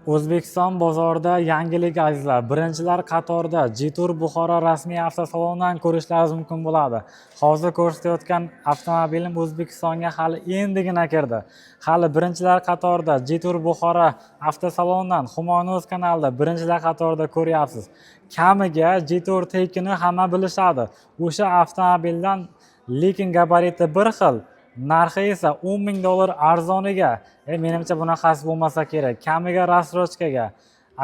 O'zbekiston bozorida yangilik azizlar. Birinchilar qatorida Jitur Buxoro rasmiy avtosalonidan ko'rishlaringiz mumkin bo'ladi. Hozir ko'rsatayotgan avtomobilim O'zbekistonga hali endigina kirdi. Hali birinchilar qatorida Jitur Buxoro avtosalonidan Humonuz kanalida birinchilar qatorida ko'ryapsiz. Kamiga Jitur Tekini hamma bilishadi. O'sha avtomobildan lekin gabariti bir xil. Narxi esa $10,000 arzoniga. Menimcha bunaqasi bo'lmasa kerak. Kamiga rasrochkaga.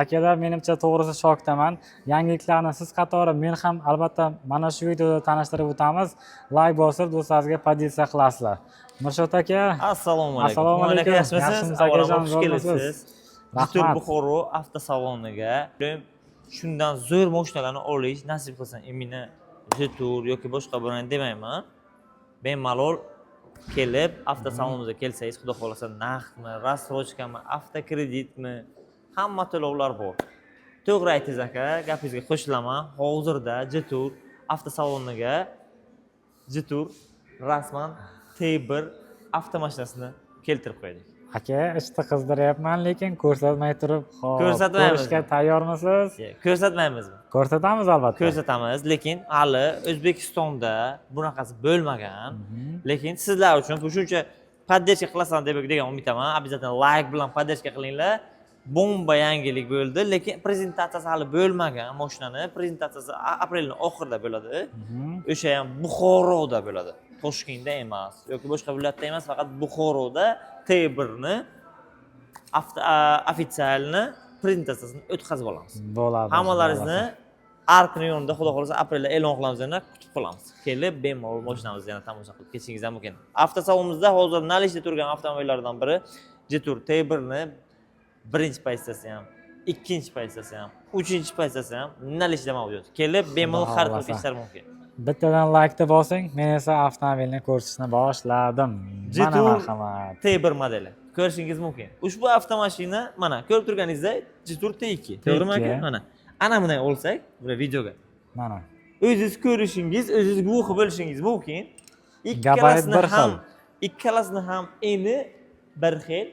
Akalar, menimcha to'g'risi shokdaman. Yangiliklarni siz qatori men ham albatta mana shu videoda tanishtirib o'tamiz. Like bosib, do'stlaringizga pozitsiya qilasizlar. Mirshod aka, Assalomu alaykum. Assalomu alaykum. Yaxshimisiz? Avvalambor xush kelibsiz. Jitur Buxoro avtosaloniga shundan zo'r mashinalarni olish nasib qilsin. Emina Jitur yoki boshqa bilan demayman. Bemalol kelib avtosalonimizga kelsangiz, xudo xolasa naqdmi, rasrochkami, avtokreditmi, hamma to'lovlar bor. To'g'ri aytingiz aka, gapingizga qo'shilaman. Hozirda Jitur avtosaloniga Jitur rasman T1 avtomashinasini keltirib qo'ydik. aka, ishni qizdiryapman, lekin ko'rsatmay turib, Ko'rsatmaymiz. ko'rishga tayyormisiz? Ko'rsatmaymizmi? Ko'rsatamiz albatta. Ko'rsatamiz, lekin hali O'zbekistonda bunaqasi bo'lmagan. Lekin sizlar uchun shuncha podдержка qilasan degan umidaman. Обязательно like bilan podдержка qilinglar. Bomba yangilik bo'ldi, lekin prezentatsiyasi hali bo'lmagan. Mashinani prezentatsiyasi aprelning oxirida bo'ladi. O'sha ham Buxoroda bo'ladi. Toshkentda emas yoki boshqa viloyatda emas, faqat Buxoroda T1ni ofitsialni prezentatsiyasini o'tkazib olamiz. Bo'ladi. Hammalaringizni Arkni yonida xudo xolasa aprelda e'lon qilamiz, yana kutib qolamiz. Kelib bemalol mashinamizni yana tomosha qilib ketishingiz ham mumkin. Avtosalonimizda hozir nalishda turgan avtomobillardan biri Jitur T1ni birinchi pozitsiyasi ham, ikkinchi pozitsiyasi ham, uchinchi pozitsiyasi ham nalishda mavjud. Kelib bemalol xarid qilib ketishingiz mumkin. Bittadan like bosing, men esa avtomobilni ko'rishni boshladim. Mana marhamat. T1 modeli ko'rishingiz mumkin. Ushbu avtomashina mana ko'rib turganingizdek Jitur T2. To'g'rimi aka? Mana. Ana bunday olsak, bu videoga. Mana. O'zingiz ko'rishingiz, o'zingiz guvoh bo'lishingiz mumkin. Ikkalasini ham eni bir xil,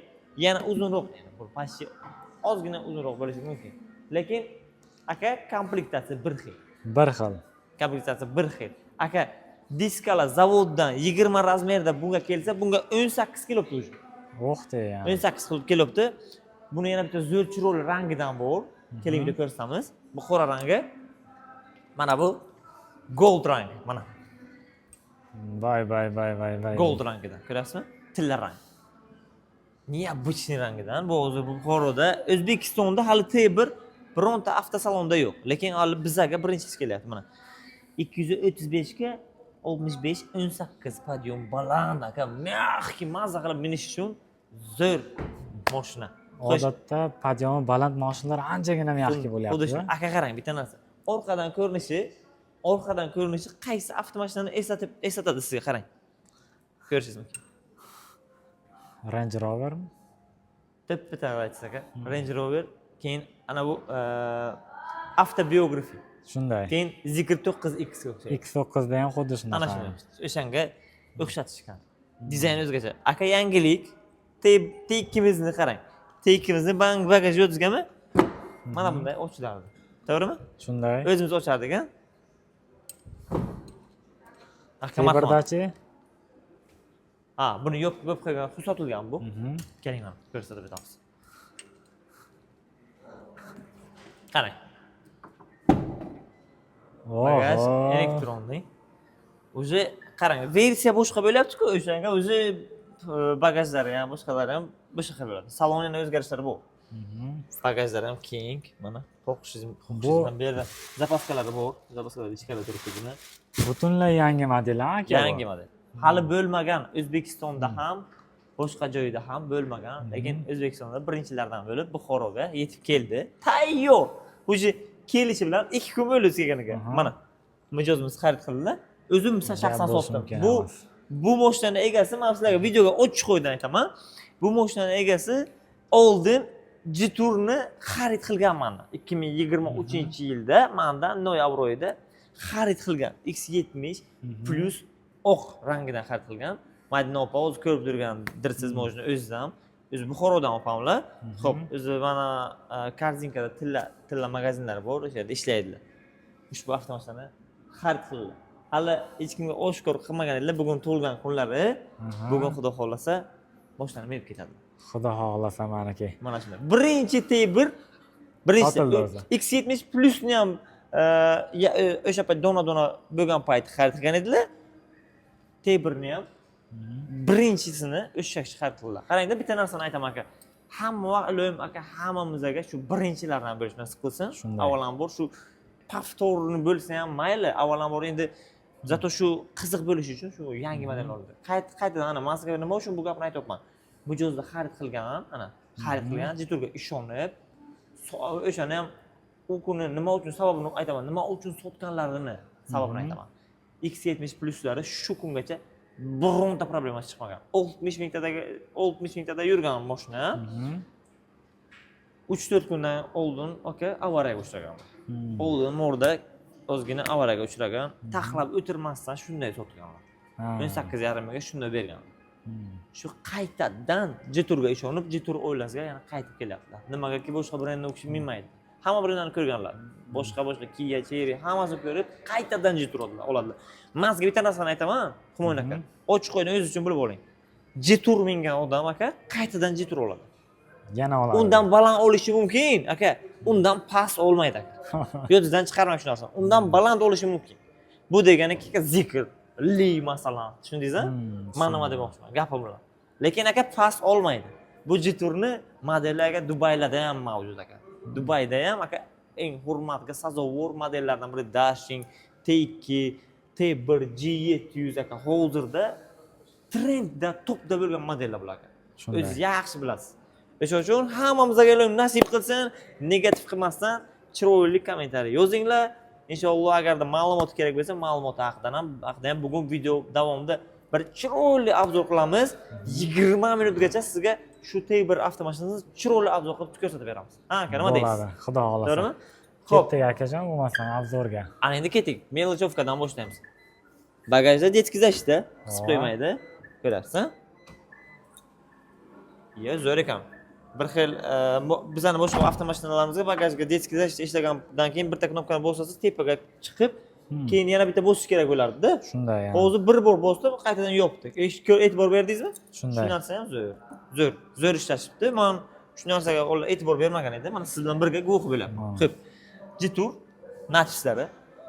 yana uzunroq, bu pastchi ozgina uzunroq bo'lishi mumkin. Lekin aka komplektatsiya bir xil. Bir xil. Komplektatsiya bir xil. Aka diskalar zavoddan 20 razmerda bunga kelsa, bunga 18 kelibdi o'zi. O'xte yani. 18 xil kelibdi. Buni yana bitta zo'r chiroyli rangidan bor. Keling ko'rsatamiz. Bu qora rangi. Mana bu gold rang. Mana. Voy. Gold rangidan. Ko'rasizmi? Tilla rang. Необычный rangidan. Bu o'zi Buxoroda, O'zbekistonda hali T1 bironta avtosalonda yo'q. Lekin hali bizga birinchisi kelyapti mana. 235 ga 65 18 podyum baland aka, mягкий maza qilib minish uchun zo'r mashina. Odatda podyomi baland mashinalar anchagina yaxshi bo'lyapti. Xuddi aka qarang bitta narsa. Orqadan ko'rinishi qaysi avtomashinani eslatadi sizga qarang. Ko'rishingiz mumkin. Range Rovermi? Bitta aytsak aka. Range Rover, keyin ana bu avtobiografi. Shunday. Keyin Zikr 9X o'xshaydi. X9 da ham xuddi shunaqa. Ana shunday. O'shanga o'xshatishgan. Dizayn o'zgacha. Aka yangilik T2mizni qarang. T2mizni bagaj yotizganmi? Mana bunday ochilardi. To'g'rimi? Shunday. O'zimiz ochardik a? Aka T1dachi? Buni yo'q qo'ygan, sotilgan bu. Keling mana ko'rsatib o'tamiz. Qarang. Bagaj elektronli. O'zi qarang, versiya boshqa bo'lyapti-ku, o'shanga o'zi bagajlari ham, boshqalari ham boshqa bo'ladi. Salon yana o'zgarishlar bor. Bagajlari ham keng, mana qo'qishizdan beri zapaskalar bor. Zapaskalar ichkarida turibdi buni. Butunlay yangi model aka. Yangi model. Hali bo'lmagan, O'zbekistonda ham, boshqa joyda ham bo'lmagan, lekin O'zbekistonda birinchilardan bo'lib Buxoroga yetib keldi. Tayyor. O'zi kelishi bilan 2 kun bo'ldi kelgan ekan. Mana mijozimiz xarid qildi. O'zim shaxsan sotdim. Bu mashinani egasi, men sizlarga videoga ochiq qo'ydim aytaman. Bu mashinani egasi oldin Jiturni xarid qilganman. 2023-yilda mendan noyabr oyida xarid qilgan. X70 plus oq rangidan xarid qilgan. Madina opa o'zi ko'rib turgandirsiz mashina o'ziz ham. o'zi Buxorodan opamlar. Xo'p, o'zi mana Korzinkada tilla magazinlari bor, o'sha yerda ishlaydilar. Ushbu avtomashinani xarid qildilar. Hali hech kimga oshkor qilmagan edilar. Bugun tug'ilgan kunlari. Bugun Xudo xolasa boshlanib berib ketadi. Xudo xohlasa maniki. Mana shunday. Birinchi T1 Sotildi o'zi. X70 Plusni ham o'sha payt dona bo'lgan payt xarid qilgan edilar. T1ni ham birinchisini o'sha kishi xarid qildilar. Qarangda, bitta narsani aytaman aka. Hamma vaqt iloyim aka hammamizga shu birinchilardan bo'lish nasib qilsin. Avvalambor shu повторni bo'lsa ham mayli. Avvalambor endi zato shu qiziq bo'lish uchun shu yangi modelni oldi. Qaytadan ana Moskva nima uchun bu gapni aytyapman. Mijozda xarid qilgan, ana xarid qilgan, Jiturga ishonib, o'shani ham u kuni nima uchun sababini aytaman. Nima uchun sotganlarini sababini aytaman. X70 Pluslari shu kungacha bironta problemasi chiqmagan. 60 mingtada yurgan mashina 3-4 kundan oldin aka avariyaga uchragan. Oldin morda ozgina avariyaga uchragan, taxlab o'tirmasdan shunday sotgan. 18,5 ga shunday bergan. Shu qaytadan Jiturga ishonib, Jitur oilasiga yana qaytib kelyaptilar. Nimagaki boshqa brendni o'kish minmaydi. Hamma brendlarni ko'rganlar. Boshqa Kia, Chery hammasini ko'rib, qaytadan Jitur oladilar. Men sizga bitta narsani aytaman, Xumoyn aka. Ochiq qo'ying, o'zingiz uchun bilib oling. Jitur mingan odam aka qaytadan Jitur oladi. Yana oladi. Undan baland olishi mumkin, aka. Undan past olmaydi aka. Yodingizdan chiqarmang shu narsani. Undan baland olishi mumkin. Bu deganiki zikr, li masalan. Tushundingizmi? Men nima demoqchiman? Gapim bilan. Lekin aka past olmaydi. Bu Jiturni modellarga Dubaylarda ham mavjud aka. Dubayda ham aka eng hurmatga sazovor modellardan biri Dashing, T2, T1, G700 aka hozirda trendda topda bo'lgan modellar bular aka. O'zingiz yaxshi bilasiz. O'sha uchun hammamizga Ilohim nasib qilsin, negativ qilmasdan chiroyli kommentariy yozinglar. Inshaalloh agarda ma'lumot kerak bo'lsa, ma'lumot haqida ham bugun video davomida bir chiroyli obzor qilamiz. 20 minutgacha sizga shu T1 avtomashinani chiroyli obzor qilib ko'rsatib beramiz. Ha, aka, nima deysiz? Bo'ladi, Xudo xolasa. To'g'rimi? Ketdik akajon, bo'lmasam obzorga. Ana endi keting. Melichovkadan boshlaymiz. Bagajda детский защита, isitmaydi. Ko'rasiz, Yo, zo'r ekan. Bir xil bizning boshqa avtomashinalarimizga bagajga детский защита ishlagandan keyin bitta knopkani bosasiz, tepaga chiqib, keyin yana bitta bosish kerak bo'lardi-da. Shunday ham. Hozir bir bor bosdim, qaytadan yopdik. E'tibor berdingizmi? Shunday. Shu narsa ham zo'r ishlashibdi. Men shu narsaga e'tibor bermagan edim. Mana siz bilan birga guvoh bo'laman. Xo'p. Jitur nachislari.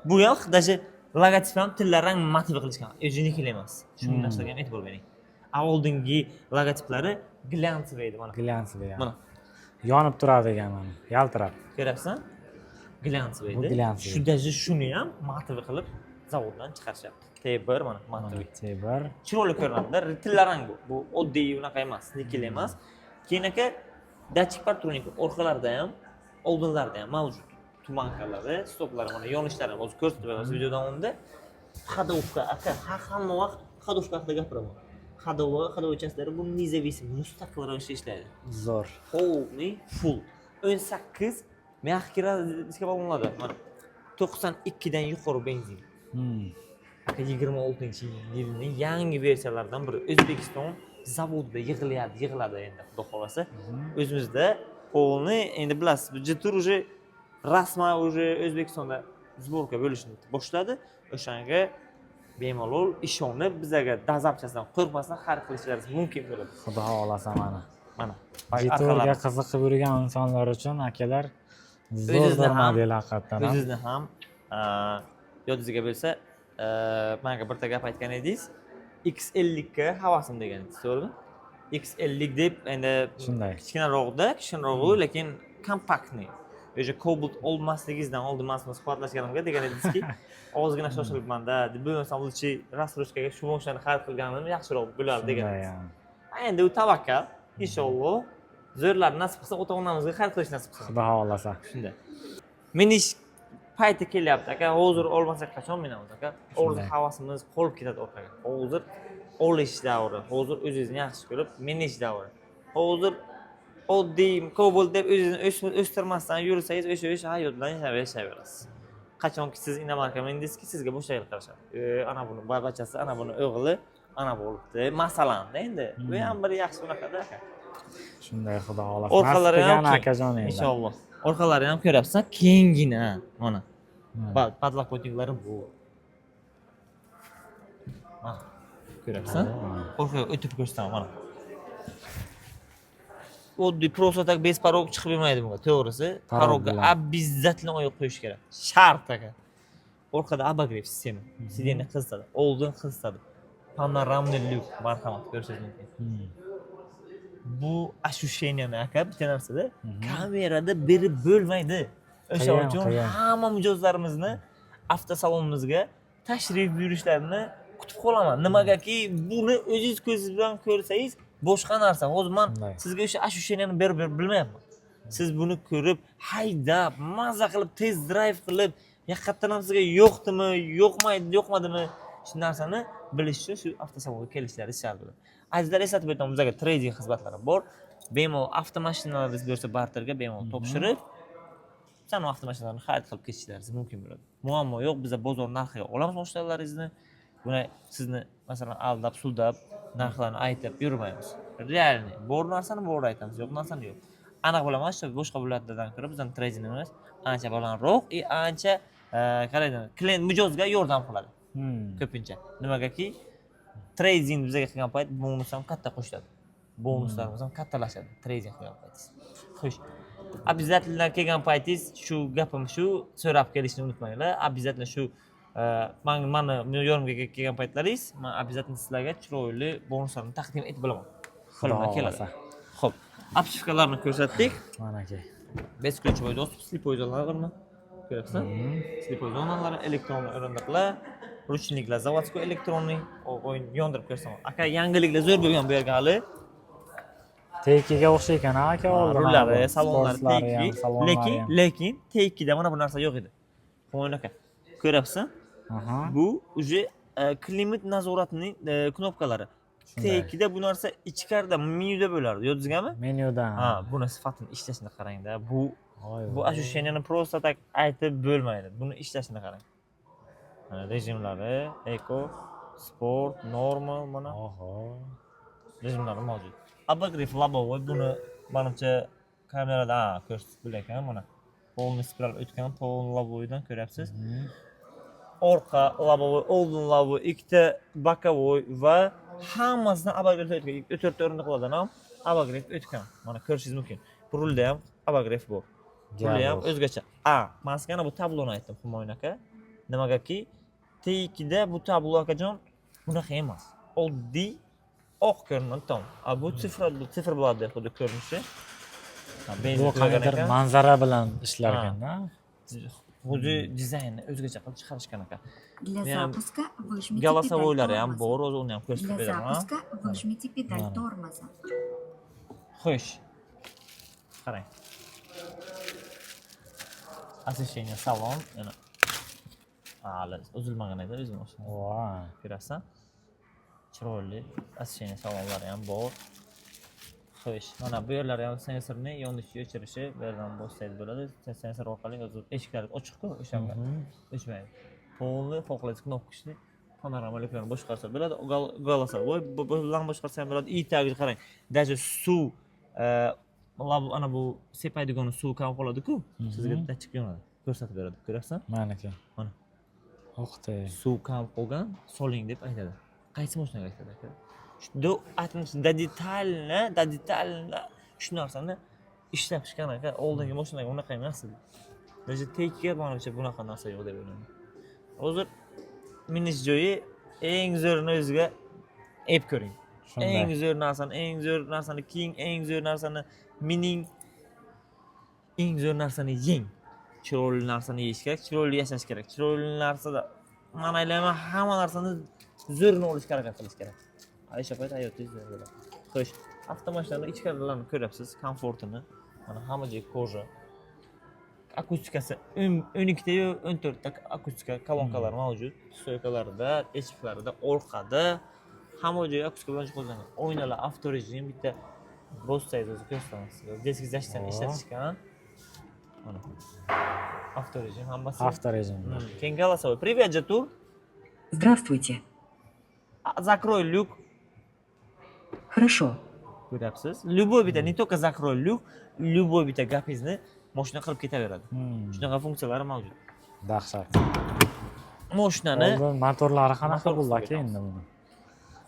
Bu ham даже logotip ham tillarang motiv qilishgan. O'zinikili emas. Shu narsaga ham e'tibor bering. Oldingi logotiplari glянцевый edi mana. Glянцевый. Mana. Yonib turadi ekan mana. Yaltirab. Ko'ryapsan? Glянцевый edi. Shu даже shuni ham motiv qilib zavoddan chiqarishyapti. T1 mana motiv. T1. Chiroyli ko'rinadi. Tillarang bu. Bu oddiy unaqa emas, nikkel emas. Keyin aka datchik partronik orqalarida ham, oldinlarida ham mavjud. Tumankalari, stoplari mana yonishlari hozir ko'rsatib beramiz video davomida. Xadovka aka, hamma vaqt xadovka haqida gapiraman. Xadovchaslari bu независимый, mustaqil ravishda ishlaydi. Zo'r. Полный full. 18 mexaniki diska bo'ladi. Mana 92 dan yuqori benzin. Aka 26-yilning yangi versiyalaridan biri. O'zbekiston zavodda yig'iladi endi xudo xolasa. O'zimizda polni endi bilasiz, Jitur уже rasman уже O'zbekistonda sborka bo'lishni boshladi. O'shanga bemalol ishonib bizga dazapchasidan qo'rqmasdan xarid qilishlaringiz mumkin bo'ladi. Xudo xolasa mana. Mana. Jiturga qiziqib yurgan insonlar uchun akalar zo'r model haqiqatan. O'zingizni ham yodingizga bo'lsa, menga bitta gap aytgan edingiz. X50 ga havasim degan edingiz, to'g'rimi? X50 deb endi shunday. Kichkinarog'i, lekin kompaktniy. O'sha Cobalt olmasligingizdan oldin men sizni suhbatlashganimga degan edingizki, ozgina shoshilibman-da, deb bo'lmasam lutchi rasrochkaga shu mashinalarni xarid qilganim yaxshiroq bo'lardi degan edingiz. Endi u tavakkal, inshaalloh zo'rlar nasib qilsa ota-onamizga xarid qilish nasib qilsin. Xudo xolasa. Shunda. Menish payti kelyapti aka, hozir olmasak qachon menamiz aka? Hozir havasimiz qolib ketadi orqaga. Hozir olish davri, hozir o'zingizni yaxshi ko'rib menish davri. Hozir oddiy Cobalt deb o'zingizni o'stirmasdan yursangiz, o'sha hayotdan yashayverasiz. Qachonki siz inomarka mindingizki, sizga boshqa qarashadi. Ana buni bachasi, ana buni o'g'li, ana bo'libdi. Masalan, endi bu ham bir yaxshi unaqada aka. Shunday, xudo xohlasa. Orqalari ham Nasib qilgan akajon endi. inshaalloh. Orqalari ham ko'ryapsan, kenggina mana. Podlokotniklari bu. Mana ko'ryapsan? Orqaga o'tib ko'rsataman mana. Oddiy просто так без порог chiqib bo'lmaydi bunga, to'g'risi. Parogga обязательно oyoq qo'yish kerak. Shart aka. Orqada abagrev sistema. Sideni qisadi, oldin qisadi. Panoramный lyuk, marhamat ko'rishingiz mumkin. Bu ощущенияni aka bitta narsada kamerada berib bo'lmaydi. O'sha uchun hamma mijozlarimizni avtosalonimizga tashrif buyurishlarini kutib qolaman. Nimagaki buni o'zingiz ko'zingiz bilan ko'rsangiz boshqa narsa. Hozir men sizga o'sha ощущенияni berib bilmayapman. Siz buni ko'rib, haydab, maza qilib, test drive qilib, yaqindan ham sizga yo'qdimi, yo'qmadimi, shu narsani bilish uchun shu avtosalonga kelishlaringiz shart bo'ladi. Azizlar, eslatib o'taman, bizga trading xizmatlari bor. Bemalol avtomashinalarni bersa barterga bemalol topshirib, san avtomashinalarni xarid qilib ketishlaringiz mumkin bo'ladi. Muammo yo'q, biz bozor narxiga olamiz mashinalarimizni. Buni sizni masalan aldab, suldab, narxlarni aytib yurmaymiz. Realni bor narsani bor aytamiz, yo'q narsani yo'q. Aniq bilaman, shu boshqa viloyatlardan ko'ra bizning tradingimiz ancha balandroq, ancha qaraydi, klient mijozga yordam qiladi. Ko'pincha. Nimagaki trading bizga qilgan payt bonus ham katta qo'shiladi. Bonuslarimiz ham kattalashadi trading qilgan paytingiz. Xo'sh. Обязательно kelgan paytingiz shu gapim shu, so'rab kelishni unutmanglar. Обязательно shu mani yorimga kelgan paytlaringiz, men обязательно sizlarga chiroyli bonuslarni taqdim etib bo'laman. Qo'limdan keladi. Xo'p, apsifkalarni ko'rsatdik. Mana aka. Бесключевой достуp, слепой zonalarni ko'ryapsan? Слепой zonalari, elektron o'rindiqlar, ruchniklar, zavodskiy elektronniy o'yin yondirib ko'rsataman. Aka, yangiliklar zo'r bo'lgan bu yerga hali. Tekiga o'xshaykan aka oldin. Rullari, salonlari teki, lekin tekida mana bu narsa yo'q edi. Qo'ying aka. Ko'ryapsan? Bu uje klimat nazoratining knopkalari. Tekida bu narsa ichkarida menyuda bo'lardi. Yodingizmi? Menyudan. Ha, buni sifatini ishlashini qarang-da. Bu ощущенияni просто так aytib bo'lmaydi. Buni ishlashini qarang. Mana rejimlari, eko, sport, normal mana. Oho. Rejimlari mavjud. Abagrev labovoy buni menimcha kamerada ko'rsatib bo'larkan mana. Polni spiral o'tgan polni labovoydan ko'ryapsiz. Orqa labovoy, oldin labovoy, ikkita bokovoy va hammasini abagrev o'tgan. 4 o'rindiqlardan ham abagrev o'tgan. Mana ko'rishingiz mumkin. Rulda ham abagrev bor. Rulda ham o'zgacha. Men sizga bu tabloni aytdim, Humoyun aka. Nimagaki T2da bu tablo akajon bunaqa emas. Oddiy oq ko'rinadi tom. Bu sifr bo'ladi xuddi ko'rinishi. Bu qanday manzara bilan ishlarkan-da. Xuddi dizaynni o'zgacha qilib chiqarishgan aka. Для запуска выжмите Голосовойлari ham педаль bor, o'zi uni ham ko'rsatib Для beraman. запуска выжмите педаль тормоза. Xo'sh. Qarang. Освещение salon, yana uzilmagan edi o'zim o'sha. Voy. Ko'rasan? Chiroyli освещение salonlari ham bor. Xo'sh, mana bu yerlar ham sensorni yonishi o'chirishi bu yerdan bossangiz bo'ladi. Sensor orqali o'zi eshiklar ochiq-ku, o'shanga o'chmaydi. Polni fokus knopkasini panoramaliklarni boshqarsa bo'ladi. Голосовой bilan boshqarsa ham bo'ladi. Tagiga qarang. Даже suv ana bu sepaydigan suv kam qoladi-ku, sizga dachik yonadi. Ko'rsatib beradi. Ko'rasizmi? Mana aka. Mana. O'xti. Suv kam qolgan, soling deb aytadi. Qaysi mashinaga aytadi aka? Shunda aytamiz, detalni shu narsani ishlab chiqqan aka. Oldingi mashinaga unaqa emas edi. Даже tekga menimcha bunaqa narsa yo'q deb o'ylayman. Hozir minish joyi eng zo'rini o'ziga ep ko'ring. Eng zo'r narsani king, eng zo'r narsani mining, eng zo'r narsani yeng. Chiroyli narsani yeyish kerak, chiroyli yashash kerak. Chiroyli narsada mana aylayman, hamma narsani zo'rini olishga harakat qilish kerak. Aysha payt hayotingiz zo'r bo'ladi. Xo'sh, avtomashinaning ichkarilarini ko'ryapsiz, komfortini. Mana hamma joy koja. Akustikasi 12 ta yo 14 ta akustika kolonkalar mavjud. Stoykalarida, eshiklarida, orqada hamma joy akustika bilan jihozlangan. Oynalar avto rejim, bitta bossangiz o'zi ko'rsatamiz. Deskiz zashtani ishlatishgan. Mana. Avto rejim hammasi. Avto rejim. Keyin голосовой. Привет, Jatuр. Здравствуйте. Закрой люк. Хорошо. ko'ryapsiz. Любой bitta, не только закрой люк, любой bitta gapingizni mashina qilib ketaveradi. Shunaqa funksiyalari mavjud. Dahshat. Mashinani Oldin motorlari qanaqa Motor bo'ldi aka qilib endi buni?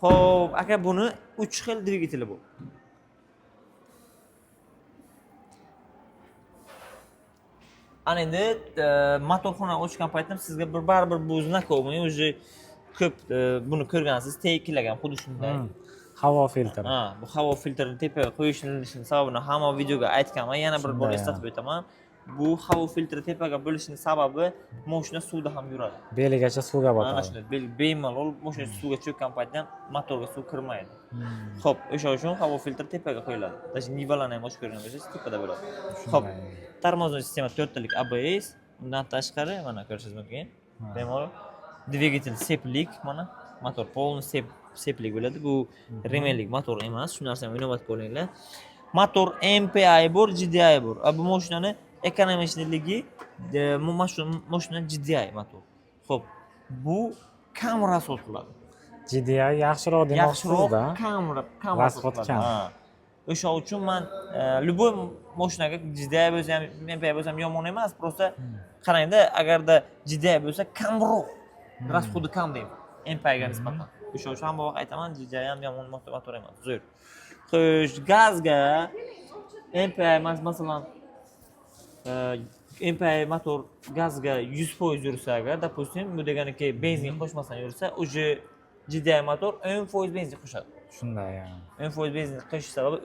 Xo'p, aka buni 3 xil dvigateli bu. Ana endi motorxona ochgan paytim sizga baribir bu знаковый уже ko'p buni ko'rgansiz, tekillagan xuddi shunday. Havo filtri. Ha, bu havo filtrini tepaga qo'yishning sababini hamma videoga aytganman. Yana bir bor Shunday, eslatib o'taman. Bu havo filtri tepaga bo'lishining sababi mashina suvda ham yuradi. Beligacha suvga Mana botadi. shunday bemalol mashina suvga cho'kkan paytda motorga suv kirmaydi. Xo'p, o'sha uchun havo filtri tepaga qo'yiladi. Даже nivalarni ham ochib ko'rgan bo'lsangiz tepada bo'ladi. Xo'p, tormozный sistema 4 talik ABS, undan tashqari mana ko'rishingiz mumkin. Bemalol dvigatel seplik, mana motor полный seplik bo'ladi. Bu remellik motor emas, shu narsani inobatga olinglar. Motor MPI bor, GDI bor. Bu mashinani ekonomichligi mashina GDI motor. Xo'p, bu kamera sotiladi. GDI yaxshiroq demoqchisizda. kamera Rasxod sotiladi. kam. Ha. O'sha uchun men любой mashinaga GDI bo'lsa ham, MPI bo'lsa ham yomon emas, просто qarangda, agarda GDI bo'lsa kamroq, rasxodi kam deyman. MPI ga nisbatan. O'sha uchun hamma vaqt aytaman, GDI ham yomon motor emas. Zo'r. Xo'sh, gazga MPI masalan MPI motor gazga 100% yursa agar, допустим, bu deganiki benzin qo'shmasdan yursa, уже GDI motor 10% benzin qo'shadi. Shunday yani. 10% benzin qo'shish sababi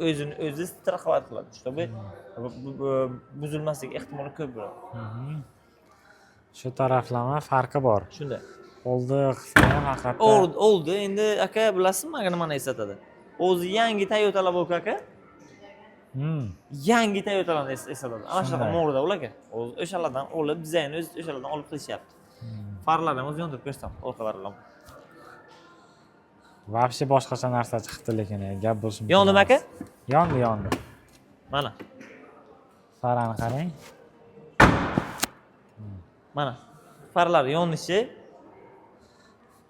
o'zi straxovat qiladi, чтобы buzilmasligi ehtimoli ko'p bo'ladi. Shu taraflama farqi bor. Shunday. Oldi qismi haqiqatda. Oldi, endi aka bilasizmi, mana nimani eslatadi? O'zi yangi Toyota'lar bor aka. Yangi Toyota'larni eslatadi. Ana shunaqa mo'rida ular aka. O'shalardan olib, dizaynni o'shalardan olib qilishyapti. Farlarni o'zi yondirib ko'rsam, orqalaridan. Вообще boshqacha narsa chiqdi lekin gap bo'lishi mumkin. Yondimi aka? Yondi. Mana. Farani qarang. Mana. Farlar yonishi,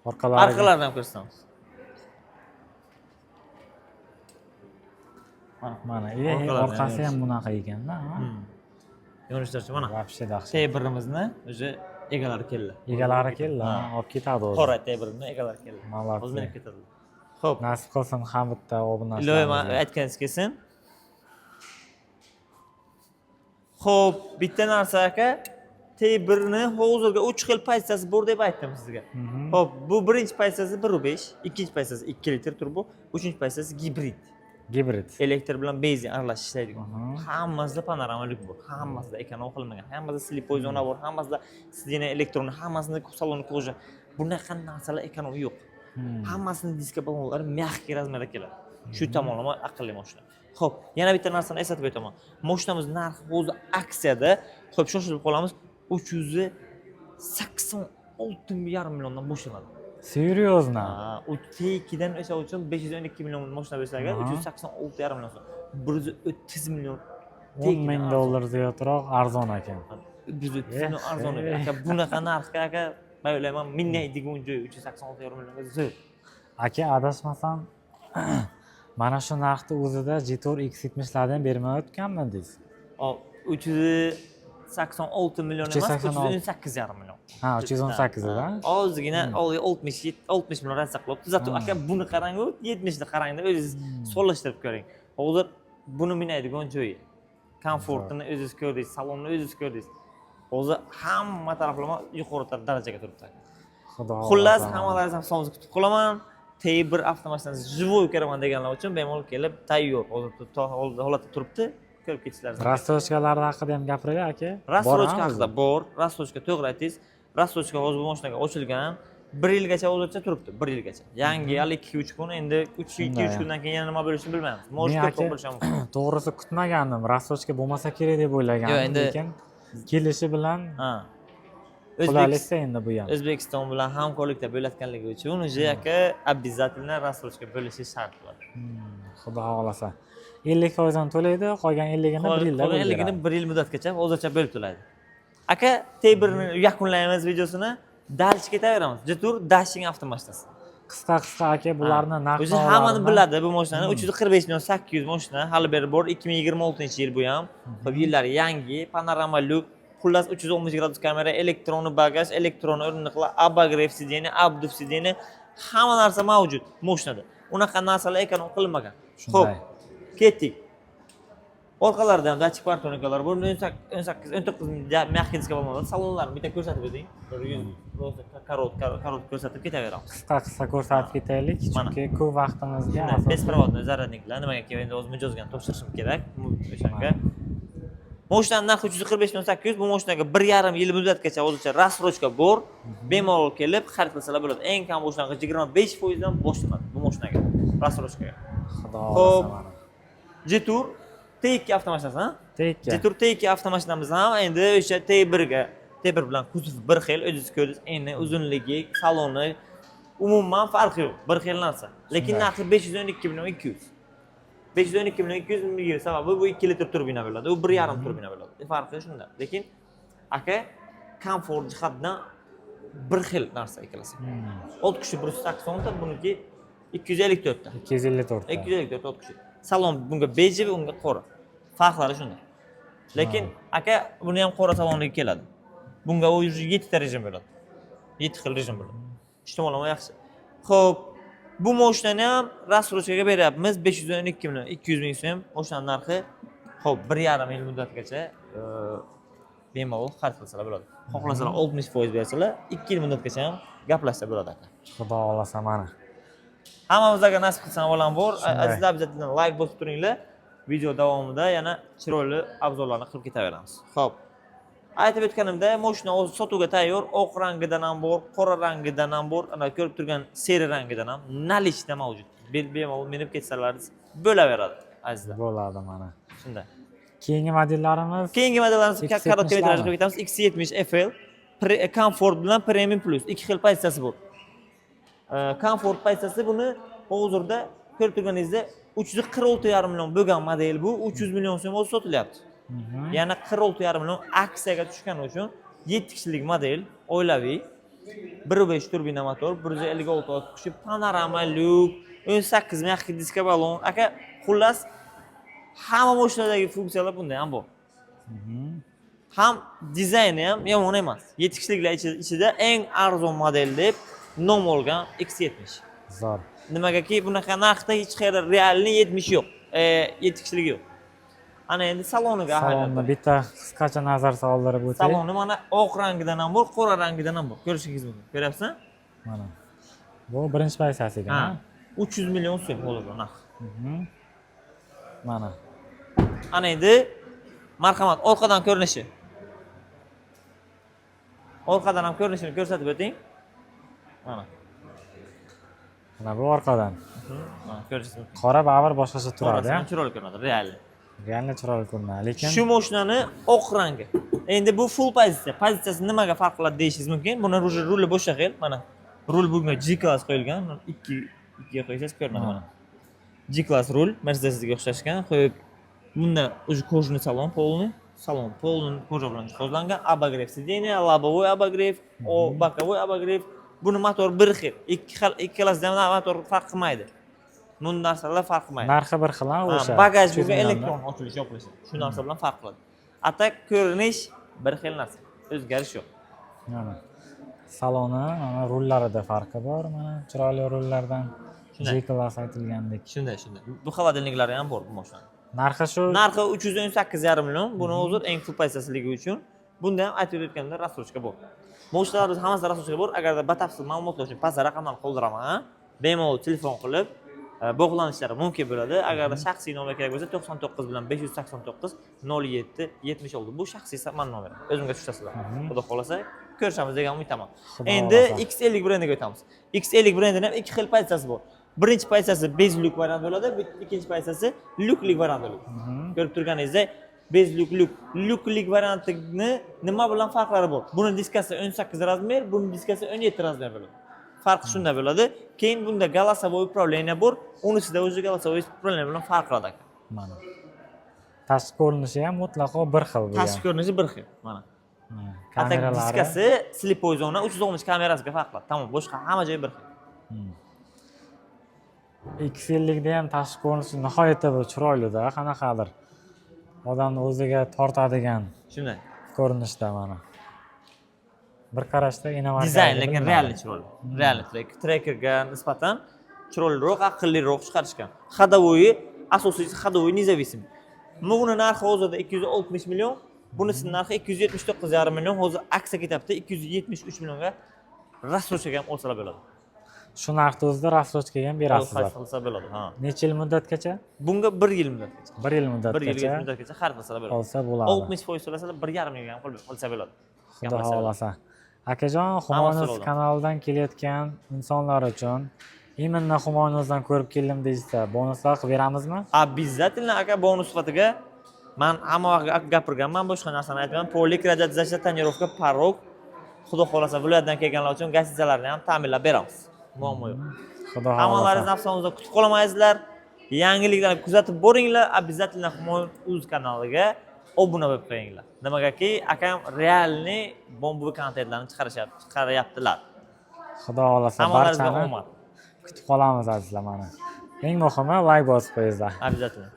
orqalaridan ko'rsatamiz. Mana, orqasi ham bunaqa ekan-da. Yonishlari mana. Вообще dahshat. T1imizni o'zi egalari keldi. Egalari keldi, olib ketadi o'zi. Qora T1ni egalari keldi. Молодцы. O'zi menib ketadi. Xo'p, Nasib qilsin ham bitta obunachilar. iloyim aytganingiz kelsin. Xo'p, bitta narsa aka, T1ni hozirga 3 xil pozitsiyasi bor deb aytdim sizga. Xo'p, bu birinchi pozitsiyasi 1.5, ikkinchi pozitsiyasi 2 litr turbo, uchinchi pozitsiyasi gibrid. Gibrid. Elektr bilan benzin aralash ishlaydigan. Hammasida panoramalik bor, hammasida ekran qilmagan, hammasida slippoy zona bor, hammasida sidena elektron, hammasida salon koja. Bunaqa narsalar ekran yo'q. Hammasini diska balonlari mягкий razmerda keladi. Shu tomonlama aqlli mashina. Xo'p, yana bitta narsani eslatib o'taman. Mashinamiz narxi hozir aksiyada, xo'p, shoshilib qolamiz, 386,5 milliondan boshlanadi. Серьезно? Ha, u T2dan o'sha uchun 512 million mashina bo'lsa agar 386,5 million. 130 million. 10 ming dollar ziyodroq arzon ekan. 130 million arzon aka. Bunaqa narxga aka, men o'ylayman, minnaydigan joy 386 millionga zo'r. Aka, adashmasam mana shu narxda o'zida Jitor X70lardan bermayotganmi deysiz? 386 million emas, 318,5 million. Ha, 318 da. Ozgina 60 million ratsa qilibdi. Zato aka buni qarang-ku, 70 ni qarang-da, o'zingiz solishtirib ko'ring. Hozir buni minaydigan joyi. Komfortini o'zingiz ko'rdingiz, salonni o'zingiz ko'rdingiz. Hozir hamma taraflama yuqori darajaga turibdi. Xudo. Xullas, hammalaringizni hisobingizga kutib qolaman. T1 avtomashinasi живой ko'raman deganlar uchun bemalol kelib tayyor. Hozir holatda turibdi. Ko'rib ketishlaringiz. Rastochkalar haqida ham gapiring aka. Rastochka haqida bor. Rastochka to'g'ri aytingiz. Rastochka hozir bu mashinaga ochilgan. 1 yilgacha hozircha turibdi, 1 yilgacha. Yangi hali 2-3 kun, endi 2-3 kundan keyin yana nima bo'lishini bilmaymiz. Может, ko'proq bo'lishi mumkin. To'g'risi kutmagandim. Rastochka bo'lmasa kerak deb o'ylagandim, lekin kelishi bilan qulaylikda endi bu ham. O'zbekiston bilan hamkorlikda bo'layotganligi uchun уже aka обязательно rastochka bo'lishi shart bo'ladi. Xudo xolasa. 50% dan to'laydi, qolgan 50 ni 1 yilda bo'ladi. 50 ni 1 yil muddatgacha hozircha bo'lib to'laydi. Aka, T1 ni yakunlaymiz videosini. Dalish ketaveramiz. Jitur dashing avtomashinasi. qisqa aka bularni narx o'zi hammani biladi bu mashinani 345 million 800 mashina hali beri bor 2026-yil bu ham. Xo'p, yillari yangi, panorama lyuk, xullas 360 gradus kamera, elektron bagaj, elektron o'rindiqlar, abagrev sideni, abduf sideni, hamma narsa mavjud mashinada. Unaqa narsalar ekonom qilinmagan. Xo'p, ketdik. Orqalarida ham dachik partonikalar bor. 18-19 mягкий diska bo'ladi. Salonlarni bitta ko'rsatib o'ting. 100 korot ko'rsatib ketaveramiz. qisqa ko'rsatib ketaylik, chunki ko'p vaqtimizga Беспроводной zaryadniklar nimaga kerak? Endi o'z mijozga topshirishim kerak. O'shanga. Mashinaning narxi 345 million 800. Bu mashinaga 1,5 yil muddatgacha o'zicha rassrochka bor. Bemalol kelib xarid qilsalar bo'ladi. Eng kam boshlang'ich 25% dan boshlanadi bu mashinaga. Rassrochkaga. Xudo Xo'p. xohlasa mana. Jetur T2 avtomashinasi, ha? Tekka. Jetur T2 avtomashinamiz ham endi o'sha T1 bilan kuzov bir xil, o'zingiz ko'rdingiz, eni, uzunligi, saloni umuman farqi yo'q, bir xil narsa. Lekin narxi 512 million 200. 512 million 200 ming sababi bu 2 litr turbina bo'ladi, u 1,5 turbina bo'ladi. Farqi shunda. Lekin aka komfort jihatdan bir xil narsa ikkalasi. 6 kishi 180 ta, buniki 254 ta. 254 ta. 254 6 kishi. Salon bunga beji, unga qora. Farqlari shunda. Lekin aka buni ham qora salonga keladi. Bunga u 7 ta rejim bo'ladi. 7 xil rejim bo'ladi. Ishtimolama yaxshi. Xo'p, bu mashinani ham rassrochkaga beryapmiz 512 million 200 ming so'm. Mashinaning narxi xo'p 1,5 yil muddatgacha bemalol xarid qilsalar bo'ladi. Xohlasalar 60% bersalar, 2 yil muddatgacha ham gaplashsa bo'ladi aka. Xudo xolasa mana. Hammamizga nasib qilsa avvalambor azizlar bizdan like bosib turinglar. Video davomida yana chiroyli obzorlarni qilib ketaveramiz. Xo'p. Aytib o'tganimda, mashina o'zi sotuvga tayyor, oq rangidan ham bor, qora rangidan ham bor, ana ko'rib turgan seri rangidan ham nalishda mavjud. Bemalol minib ketsangiz bo'laveradi, azizlar. Bo'ladi mana. Shunday. Keyingi modellarimiz Korotkий metrajli qilib ketamiz. X70 FL Comfort bilan Premium Plus ikki xil pozitsiyasi bor. Comfort pozitsiyasi buni hozirda ko'rib turganingizda 346,5 million bo'lgan model bu 300 million so'm o'zi sotilyapti. Yana 46,5 million aksiyaga tushgani uchun 7 kishilik model, oilaviy, 1.5 turbina motor, 156 ot kuchi, panorama lyuk, 18 mягкий diska balon. Aka, xullas hamma mashinadagi funksiyalar bunda ham bor. Ham dizayni ham yomon emas. 7 kishiliklar ichida eng arzon model deb nom olgan X70. zo'r. Nimagaki bunaqa narxda hech qayerda realni 70 yo'q. 7 kishilik yo'q. Ana endi saloniga Salonni bitta qisqacha nazar soldirib o'taylik. Saloni mana oq rangidan ham bor, qora rangidan ham bor. Ko'rishingiz mumkin. Ko'ryapsizmi? Mana. Bu birinchi pozitsiyasi ekan. Ha. 300 million so'm hozir narx. Mana. Ana endi marhamat orqadan ko'rinishi. Orqadan ham ko'rinishini ko'rsatib o'ting. Mana. Mana bu orqadan. Mana ko'rishingiz mumkin. Qora baribir boshqacha turadi, Orqasidan chiroyli ko'rinadi, real. Realni chiroyli ko'rinadi, lekin Shu mashinani oq rangi. Endi bu full pozitsiya. Pozitsiyasi nimaga farq qiladi deyishingiz mumkin. Buni ruli boshqa xil. Mana rul bunga G-class qo'yilgan. 2 ga qo'ysangiz ko'rinadi mana. G-class rul Mercedesga o'xshashgan. Qo'yib bunda o'zi kojniy salon polni. Salon polni koja bilan jihozlangan. Abagrev sideniya, лобовой abagrev, боковой abagrev. Buni motor bir xil. Ikkalasidan motor farq qilmaydi. Bunday narsalar farq qilmaydi. narxi bir xil o'sha. Bagaj bunga elektron ochilish yopilishi. Shu narsa bilan farq qiladi. Atak ko'rinish bir xil narsa. O'zgarish yo'q. Mana. Saloni, mana rullarida farqi bor, mana chiroyli rullardan. G-class aytilgandek. Shunday. Bu xolodilniklari ham bor bu mashinaning. Narxi shu. Narxi 318,5 million. Buni hozir eng full pozitsiyasiligi uchun bunda ham aytib o'tganda rassrochka bor. Mashinalarimiz hammasi rassrochka bor. Agarda batafsil ma'lumotlar uchun pastda raqamlarni qoldiraman. Bemalol telefon qilib bog'lanishlari mumkin bo'ladi. Agarda shaxsiy nomer kerak bo'lsa 99 bilan 589 07 70 oldi. Bu shaxsiy man nomeri. O'zimga tushasizlar. Xudo xolasa ko'rishamiz degan umidaman. Endi X50 brendiga o'tamiz. X50 brendining ham ikki xil pozitsiyasi bor. Birinchi pozitsiyasi base look variant bo'ladi, ikkinchi pozitsiyasi looklik variant bo'ladi. Ko'rib turganingizda base looklik variantini nima bilan farqlari bor? Buni diskasi 18 razmer, buni diskasi 17 razmer bo'ladi. Farqi shunda bo'ladi. Keyin bunda голосовой управление bor. Unisida o'zi голосовой управление bilan farq qiladi. Mana. Tashqi ko'rinishi ham mutlaqo bir xil bu. Tashqi ko'rinishi bir xil. Mana. Atak diskasi slipoy zona 360 kamerasiga farq qiladi. Tamom, boshqa hamma joyi bir xil. Ikki yillikda ham tashqi ko'rinishi nihoyatda bir chiroylida, qanaqadir odamni o'ziga tortadigan Shunday. ko'rinishda mana. Bir qarashda inovatsiya. Dizayn lekin realniy chiroyli. Realniy trackerga nisbatan chiroyliroq, aqlliroq chiqarishgan. Ходовой, asosiysi ходовой независимый. Buni narxi hozirda 260 million, bunisining narxi 279,5 million. Hozir aksiya ketyapti 273 millionga rassrochkaga ham olsalar bo'ladi. Shu narxda o'zida rassrochkaga ham berasizlar. Qilsa bo'ladi, ha. Necha yil muddatgacha? Bunga 1 yil muddatgacha. 1 yil 1 yilgacha muddatgacha muddatgacha xarid qilsalar bo'ladi. olsa bo'ladi. 60% to'lasalar 1,5 millionga ham qilsa bo'ladi. Xudo xohlasa. Akajon, Humoyinuz kanalidan kelayotgan insonlar uchun именно Humoyinuzdan ko'rib keldim deysa, bonuslar qilib beramizmi? Обязательно aka bonus sifatiga men hamma vaqt gapirganman, boshqa narsani aytmayman. Polik radiotizatsiya, tonirovka, porog, xudo xohlasa viloyatdan kelganlar uchun gazetalarni ham ta'minlab beramiz. Muammo yo'q. Xudo Hammalaringizni xohlasa. afsonamizda kutib qolmaysizlar. Yangiliklarni kuzatib boringlar, обязательно Humoyinuz kanaliga obuna bo'lib qo'yinglar. Nimagaki akam realniy bomba kontentlarni chiqaryaptilar. Xudo xohlasa Hammalaringizga barchani omad. kutib qolamiz azizlar mana. Eng muhimi like bosib qo'yinglar. Обязательно.